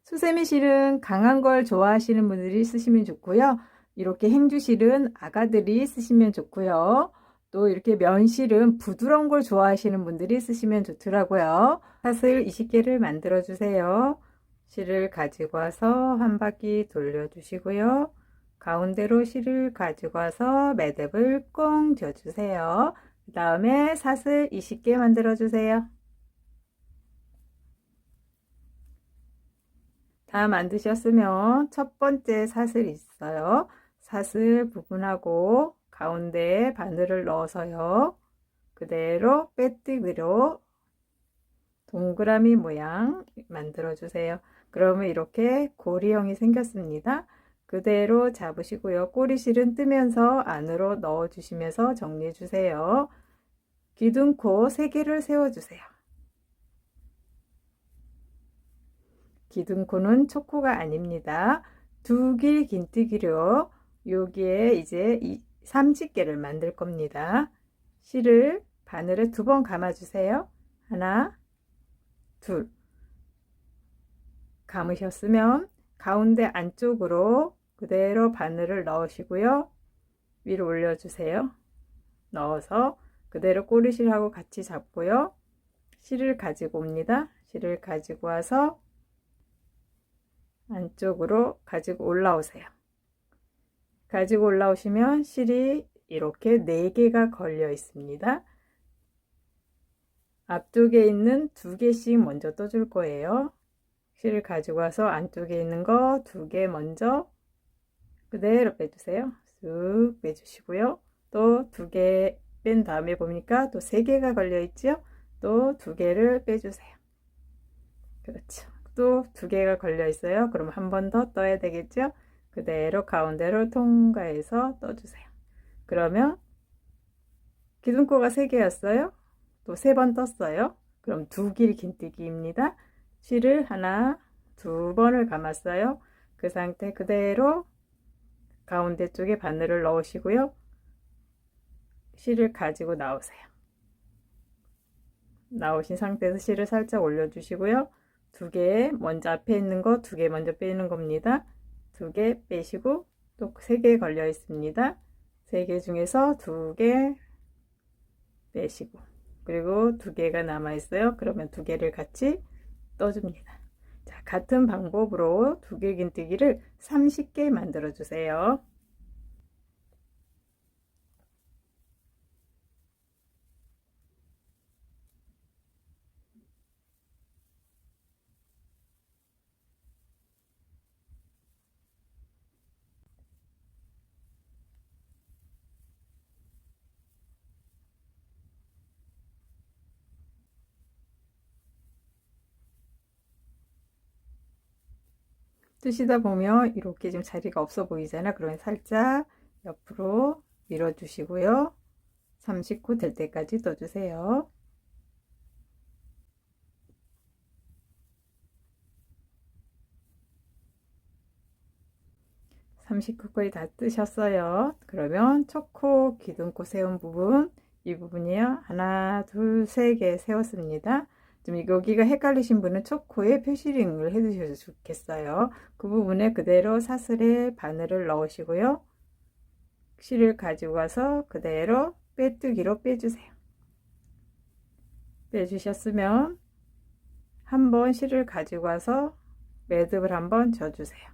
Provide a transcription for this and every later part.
수세미 실은 강한 걸 좋아하시는 분들이 쓰시면 좋고요. 이렇게 행주실은 아가들이 쓰시면 좋고요. 또 이렇게 면실은 부드러운 걸 좋아하시는 분들이 쓰시면 좋더라고요. 사슬 20개를 만들어 주세요. 실을 가지고 와서 한 바퀴 돌려 주시고요. 가운데로 실을 가지고 와서 매듭을 꽁 쥐어 주세요. 그 다음에 사슬 20개 만들어 주세요. 다 만드셨으면 첫 번째 사슬 있어요. 사슬 부분하고 가운데에 바늘을 넣어서요. 그대로 빼뜨기로 동그라미 모양 만들어 주세요. 그러면 이렇게 고리형이 생겼습니다. 그대로 잡으시고요. 꼬리실은 뜨면서 안으로 넣어 주시면서 정리해 주세요. 기둥코 3개를 세워 주세요. 기둥코는 초코가 아닙니다. 2길 긴뜨기로 여기에 이제 30개를 만들 겁니다. 실을 바늘에 2번 감아 주세요. 하나, 둘. 감으셨으면 가운데 안쪽으로 그대로 바늘을 넣으시고요. 위로 올려주세요. 넣어서 그대로 꼬리실하고 같이 잡고요. 실을 가지고 옵니다. 실을 가지고 와서 안쪽으로 가지고 올라오세요. 가지고 올라오시면 실이 이렇게 4개가 걸려 있습니다. 앞쪽에 있는 2개씩 먼저 떠줄 거예요. 실을 가지고 와서 안쪽에 있는 거 2개 먼저 그대로 빼주세요. 쑥 빼주시고요. 또 2개 뺀 다음에 보니까 또 3개가 걸려 있죠. 또 2개를 빼주세요. 그렇죠. 또 2개가 걸려 있어요. 그럼 한 번 더 떠야 되겠죠. 그대로 가운데로 통과해서 떠주세요. 그러면 기둥코가 3개였어요. 또 3번 떴어요. 그럼 2길 긴뜨기입니다. 실을 하나, 2번을 감았어요. 그 상태 그대로 가운데 쪽에 바늘을 넣으시고요. 실을 가지고 나오세요. 나오신 상태에서 실을 살짝 올려주시고요. 2개 먼저 앞에 있는 거 2개 먼저 빼는 겁니다. 2개 빼시고 또 3개 걸려 있습니다. 3개 중에서 2개 빼시고 그리고 2개가 남아 있어요. 그러면 2개를 같이 떠줍니다. 자, 같은 방법으로 2길 긴뜨기를 30개 만들어 주세요. 뜨시다 보면 이렇게 좀 자리가 없어 보이잖아. 그러면 살짝 옆으로 밀어 주시고요. 39 될 때까지 떠주세요. 39 거의 다 뜨셨어요. 그러면 초코 기둥코 세운 부분, 이 부분이요. 하나, 둘, 3개 세웠습니다. 좀 여기가 헷갈리신 분은 초코에 표시링을 해주셔도 좋겠어요. 그 부분에 그대로 사슬에 바늘을 넣으시고요. 실을 가지고 와서 그대로 빼뜨기로 빼주세요. 빼주셨으면 한번 실을 가지고 와서 매듭을 한번 져주세요.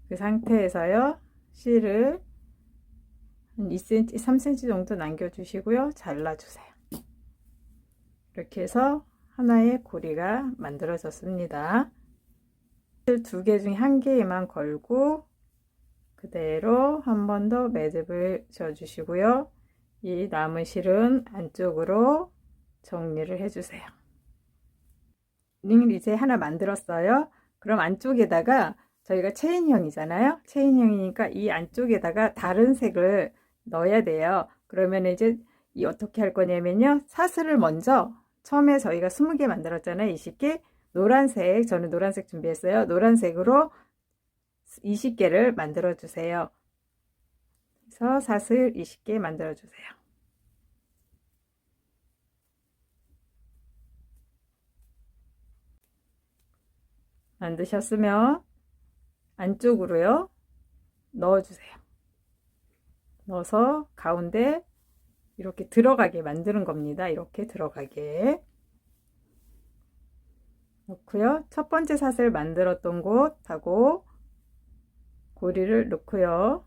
그 상태에서요, 실을 한 2cm, 3cm 정도 남겨주시고요. 잘라주세요. 이렇게 해서 하나의 고리가 만들어졌습니다. 2개 중에 1개에만 걸고 그대로 한 번 더 매듭을 져주시고요. 이 남은 실은 안쪽으로 정리를 해주세요. 링을 이제 하나 만들었어요. 그럼 안쪽에다가 저희가 체인형이잖아요. 체인형이니까 이 안쪽에다가 다른 색을 넣어야 돼요. 그러면 이제 어떻게 할 거냐면요. 사슬을 먼저 처음에 저희가 20개 만들었잖아요. 20개. 노란색, 저는 노란색 준비했어요. 노란색으로 20개를 만들어 주세요. 그래서 사슬 20개 만들어 주세요. 만드셨으면 안쪽으로요 넣어주세요. 넣어서 가운데 이렇게 들어가게 만드는 겁니다. 이렇게 들어가게 넣고요. 첫 번째 사슬 만들었던 곳하고 고리를 넣고요.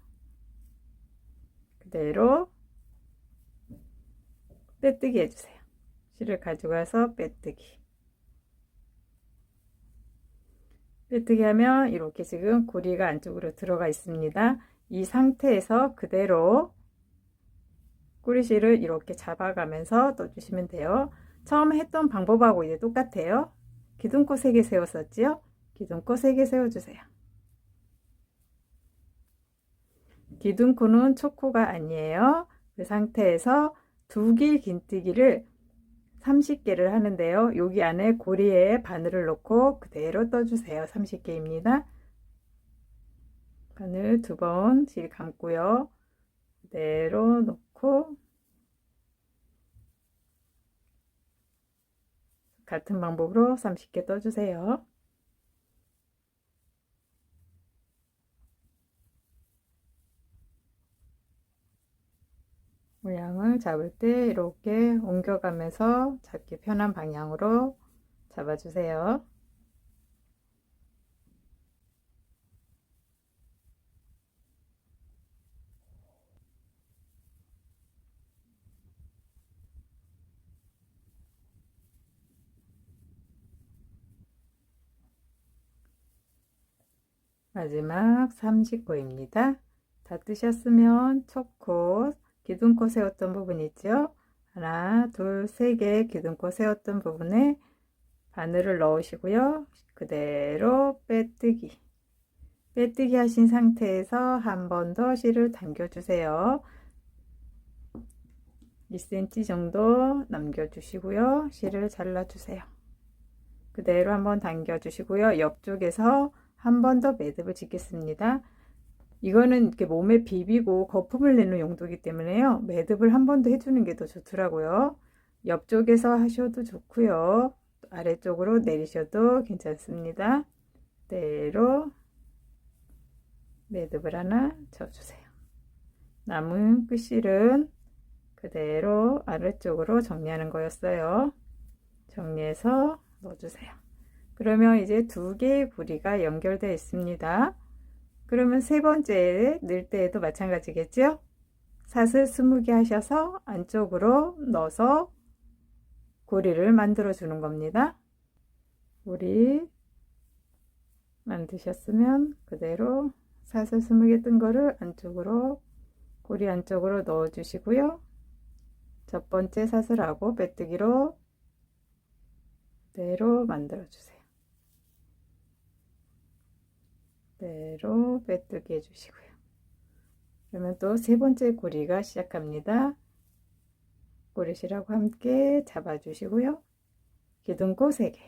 그대로 빼뜨기 해주세요. 실을 가져가서 빼뜨기. 빼뜨기 하면 이렇게 지금 고리가 안쪽으로 들어가 있습니다. 이 상태에서 그대로 꼬리실을 이렇게 잡아가면서 떠주시면 돼요. 처음에 했던 방법하고 이제 똑같아요. 기둥코 3개 세웠었지요? 기둥코 3개 세워주세요. 기둥코는 초코가 아니에요. 그 상태에서 2길 긴뜨기를 30개를 하는데요. 여기 안에 고리에 바늘을 넣고 그대로 떠주세요. 30개입니다. 바늘 2번 실 감고요. 그대로 넣고 같은 방법으로 30개 떠주세요. 모양을 잡을 때 이렇게 옮겨가면서 잡기 편한 방향으로 잡아주세요. 마지막 30코입니다. 다 뜨셨으면 첫코 기둥코 세웠던 부분 있죠? 하나, 둘, 세 개 기둥코 세웠던 부분에 바늘을 넣으시고요. 그대로 빼뜨기. 빼뜨기 하신 상태에서 한 번 더 실을 당겨주세요. 2cm 정도 남겨주시고요. 실을 잘라주세요. 그대로 한번 당겨주시고요. 옆쪽에서 한 번 더 매듭을 짓겠습니다. 이거는 이렇게 몸에 비비고 거품을 내는 용도이기 때문에요. 매듭을 한 번 더 해주는 게 더 좋더라고요. 옆쪽에서 하셔도 좋고요. 아래쪽으로 내리셔도 괜찮습니다. 그대로 매듭을 하나 쳐주세요. 남은 끝실은 그대로 아래쪽으로 정리하는 거였어요. 정리해서 넣어주세요. 그러면 이제 2개의 고리가 연결되어 있습니다. 그러면 세 번째 넣을 때에도 마찬가지겠죠? 사슬 20개 하셔서 안쪽으로 넣어서 고리를 만들어 주는 겁니다. 고리 만드셨으면 그대로 사슬 20개 뜬 거를 안쪽으로 고리 안쪽으로 넣어 주시고요. 첫 번째 사슬하고 빼뜨기로 그대로 만들어 주세요. 그대로 빼뜨기 해 주시고요. 그러면 또 세 번째 고리가 시작합니다. 고리실하고 함께 잡아 주시고요. 기둥코 3개,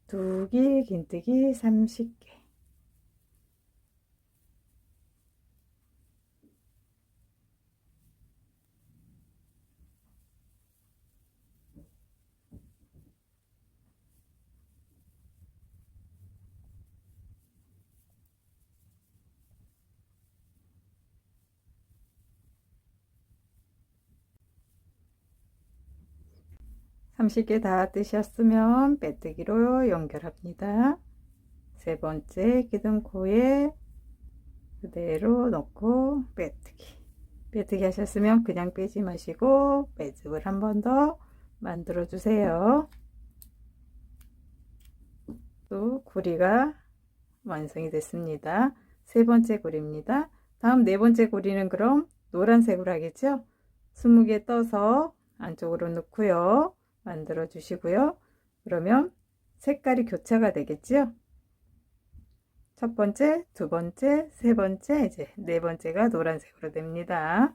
2길 긴뜨기 30개. 삼십 개 다 뜨셨으면 빼뜨기로 연결합니다. 세 번째 기둥코에 그대로 넣고 빼뜨기 하셨으면 그냥 빼지 마시고 매듭을 한 번 더 만들어 주세요. 또 고리가 완성이 됐습니다. 세 번째 고리입니다. 다음 네 번째 고리는 그럼 노란색으로 하겠죠? 20개 떠서 안쪽으로 넣고요. 만들어 주시고요. 그러면 색깔이 교차가 되겠죠? 첫 번째, 두 번째, 세 번째, 이제 네 번째가 노란색으로 됩니다.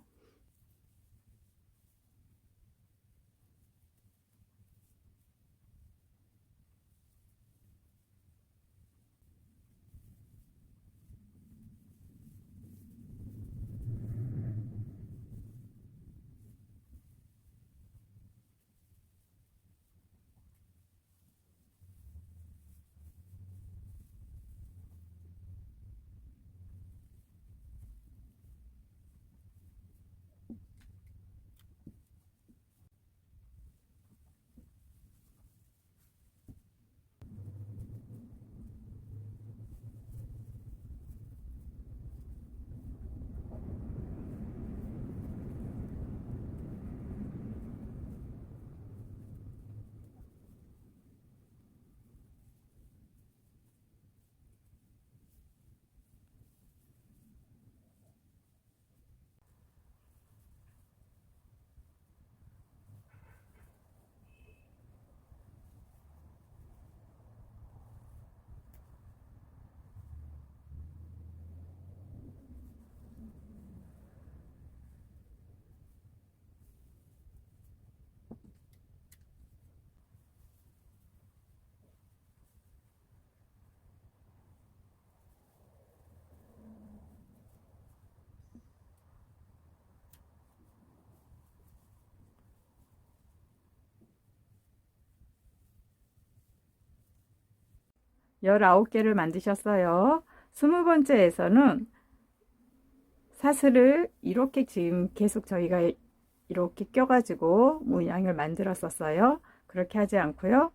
19개를 만드셨어요. 20번째에서는 사슬을 이렇게 지금 계속 저희가 이렇게 껴가지고 모양을 만들었었어요. 그렇게 하지 않고요.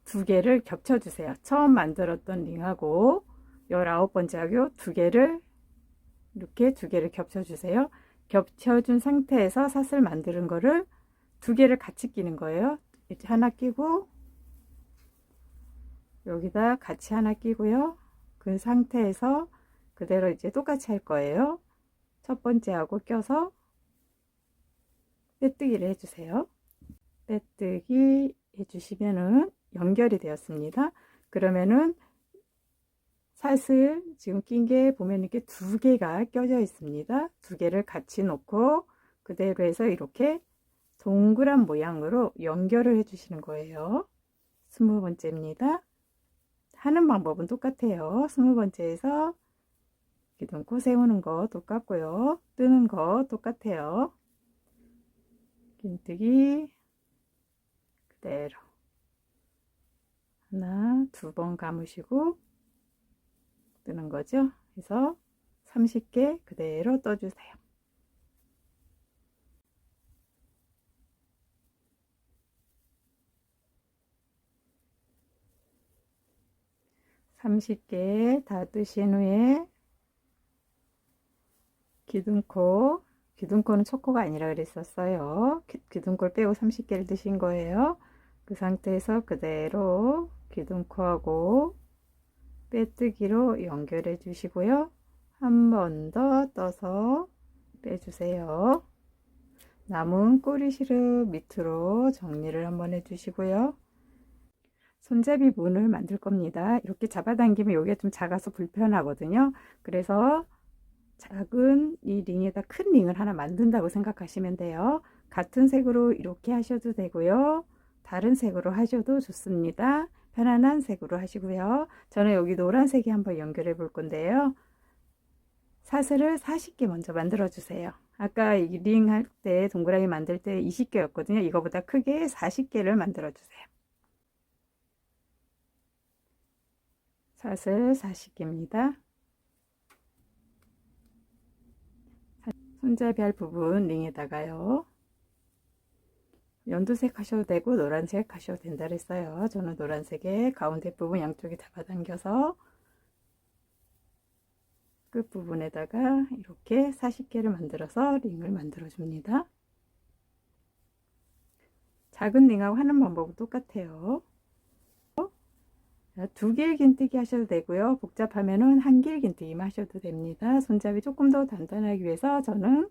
2개를 겹쳐주세요. 처음 만들었던 링하고 19번째하고 2개를 이렇게 2개를 겹쳐주세요. 겹쳐준 상태에서 사슬 만드는 거를 2개를 같이 끼는 거예요. 이렇게 하나 끼고 여기다 같이 하나 끼고요. 그 상태에서 그대로 이제 똑같이 할 거예요. 첫 번째하고 껴서 빼뜨기를 해주세요. 빼뜨기 해주시면은 연결이 되었습니다. 그러면은 사슬 지금 낀 게 보면 이렇게 2개가 껴져 있습니다. 2개를 같이 놓고 그대로 해서 이렇게 동그란 모양으로 연결을 해주시는 거예요. 20번째입니다. 하는 방법은 똑같아요. 20번째에서 기둥코 세우는 거 똑같고요. 뜨는 거 똑같아요. 긴뜨기 그대로 하나, 2번 감으시고 뜨는 거죠. 그래서 30개 그대로 떠주세요. (30개) 다 뜨신 후에 기둥코는 첫 코가 아니라 그랬었어요. 기둥코를 빼고 30개를 뜨신 거예요. 그 상태에서 그대로 기둥코하고 빼뜨기로 연결해 주시고요. 한 번 더 떠서 빼주세요. 남은 꼬리실을 밑으로 정리를 한번 해주시고요. 손잡이 문을 만들 겁니다. 이렇게 잡아당기면 여기가 좀 작아서 불편하거든요. 그래서 작은 이 링에다 큰 링을 하나 만든다고 생각하시면 돼요. 같은 색으로 이렇게 하셔도 되고요. 다른 색으로 하셔도 좋습니다. 편안한 색으로 하시고요. 저는 여기 노란색이 한번 연결해 볼 건데요. 사슬을 40개 먼저 만들어 주세요. 아까 이 링 할 때 동그라미 만들 때 20개였거든요. 이거보다 크게 40개를 만들어 주세요. 사슬 40개입니다. 손잡이 할 부분 링에다가요. 연두색 하셔도 되고 노란색 하셔도 된다 그랬어요. 저는 노란색에 가운데 부분 양쪽에 잡아당겨서 끝부분에다가 이렇게 40개를 만들어서 링을 만들어 줍니다. 작은 링하고 하는 방법은 똑같아요. 2길 긴뜨기 하셔도 되고요. 복잡하면은 1길 긴뜨기만 하셔도 됩니다. 손잡이 조금 더 단단하기 위해서 저는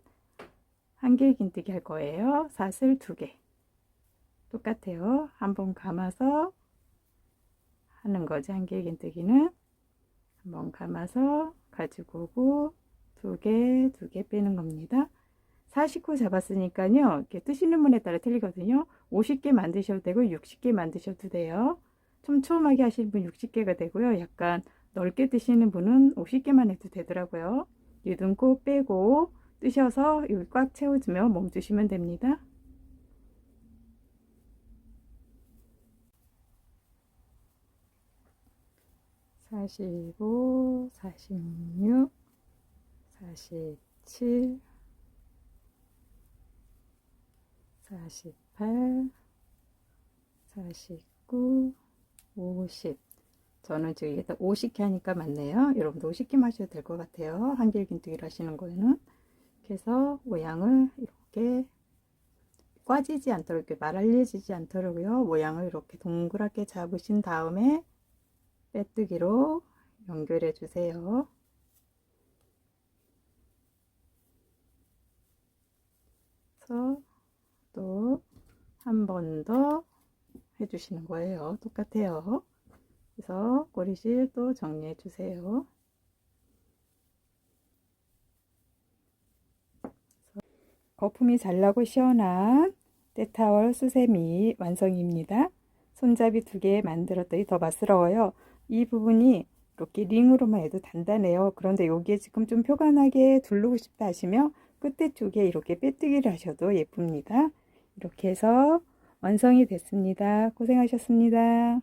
1길 긴뜨기 할 거예요. 사슬 2개 똑같아요. 한번 감아서 하는 거지. 1길 긴뜨기는 한번 감아서 가지고 오고 2개 빼는 겁니다. 40코 잡았으니까요. 이렇게 뜨시는 분에 따라 틀리거든요. 50개 만드셔도 되고 60개 만드셔도 돼요. 촘촘하게 하시는 분 60개가 되고요. 약간 넓게 뜨시는 분은 50개만 해도 되더라고요. 유등코 빼고 뜨셔서 여기 꽉 채워주면 멈추시면 됩니다. (45) (46) (47) (48) (49) 50. 저는 지금 일단 50개 하니까 맞네요. 여러분도 50개 하셔도 될 것 같아요. 한길 긴뜨기를 하시는 거는. 그래서 모양을 이렇게 꽈지지 않도록, 이렇게 말알려지지 않도록요. 모양을 이렇게 동그랗게 잡으신 다음에 빼뜨기로 연결해 주세요. 그래서 또 한 번 더 해주시는 거예요. 똑같아요. 그래서 꼬리실 또 정리해 주세요. 거품이 잘 나고 시원한 때타월 수세미 완성입니다. 손잡이 2개 만들었더니 더 맛스러워요. 이 부분이 이렇게 링으로만 해도 단단해요. 그런데 여기에 지금 좀 표관하게 두르고 싶다 하시면 끝에 쪽에 이렇게 빼뜨기를 하셔도 예쁩니다. 이렇게 해서 완성이 됐습니다. 고생하셨습니다.